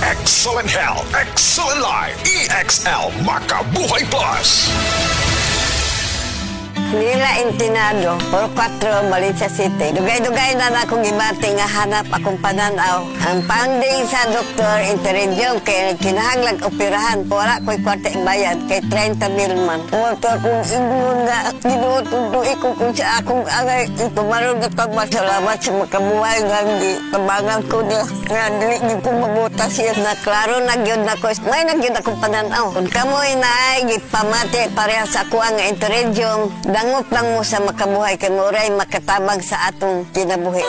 Excellent Health, Excellent Life, EXL Makabuhay Plus. Nila Intinado, Puro 4, Valencia City. Dugay-dugay na akong gibati nga hanap akong pananaw. Ang finding sa doktor, interediyon, kay kinahanglag operahan. Wala ko'y kwarte bayad, kay 30 mil man. Motor kong ingon nga, ginutundo ko kung sa akong angay. Itumarong na pagmasalamat sa makabuhay nga hindi kabangan ko niya. Nga dili ko mabuta siya na klaro na gyud na ko. May nagyud akong pananaw. Kung kamoy na ay gipamati pareha sa ako ang interediyon, dangop lang mo sa makabuhay kay muray makatabang sa atong kinabuhi.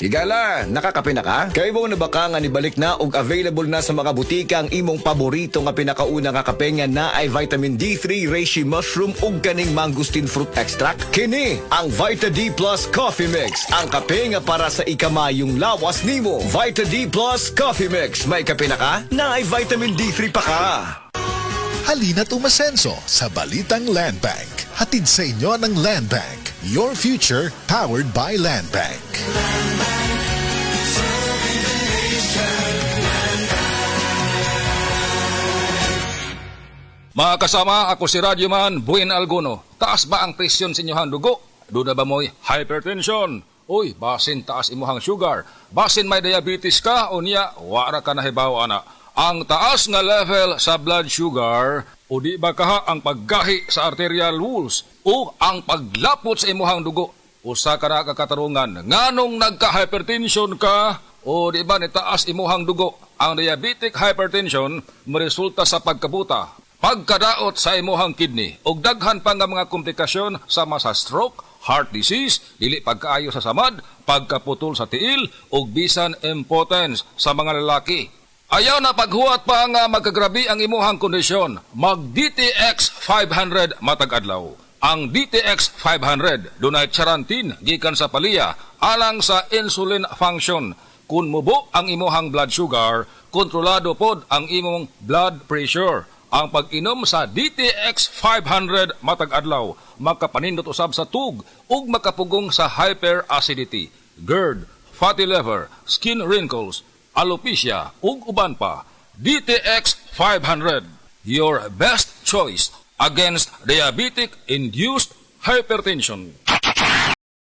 Higala, nakakape na ka? Kay mo na baka nga nibalik na og available na sa mga butika ang imong paborito nga pinakauna nga kape nga na ay vitamin D3, reishi mushroom ug kaning mangosteen fruit extract. Kini ang Vita D Plus Coffee Mix, ang kape nga para sa ikamayong lawas nimo. Vita D Plus Coffee Mix, may kape na ka? Na ay vitamin D3 pa ka. Halina't umasenso sa Balitang Land Bank. Hatid sa inyo ng Land Bank. Your future powered by Land Bank. Mga kasama, ako si Radyoman Buin Alguno. Taas ba ang presyon sa inyong dugo? Duda ba mo'y hypertension? Uy, basin taas imuhang sugar. Basin may diabetes ka o niya, wara ka na hibaw ana. Ang taas nga level sa blood sugar o di ba kaha ang paggahi sa arterial walls o ang paglapot sa imuhang dugo. Usa ka na kakatarungan, nganong nagka-hypertension ka o di ba ni taas imuhang dugo. Ang diabetic hypertension maresulta sa pagkabuta, pagkadaot sa imuhang kidney ug daghan pa nga mga komplikasyon sama sa stroke, heart disease, dili pagkaayo sa samad, pagkaputol sa tiil ug bisan impotence sa mga lalaki. Ayaw na paghuwat pa nga magkagrabi ang imuhang kondisyon. Mag DTX 500 matag adlaw. Ang DTX 500 dunay charantin gikan sa palya alang sa insulin function. Kung mubo ang imuhang blood sugar, kontrolado pod ang imong blood pressure. Ang pag-inom sa DTX 500 matag adlaw makapanindot usab sa tug ug makapugong sa hyperacidity, GERD, fatty liver, skin wrinkles, alopecia ug uban pa. DTX 500, your best choice against diabetic-induced hypertension.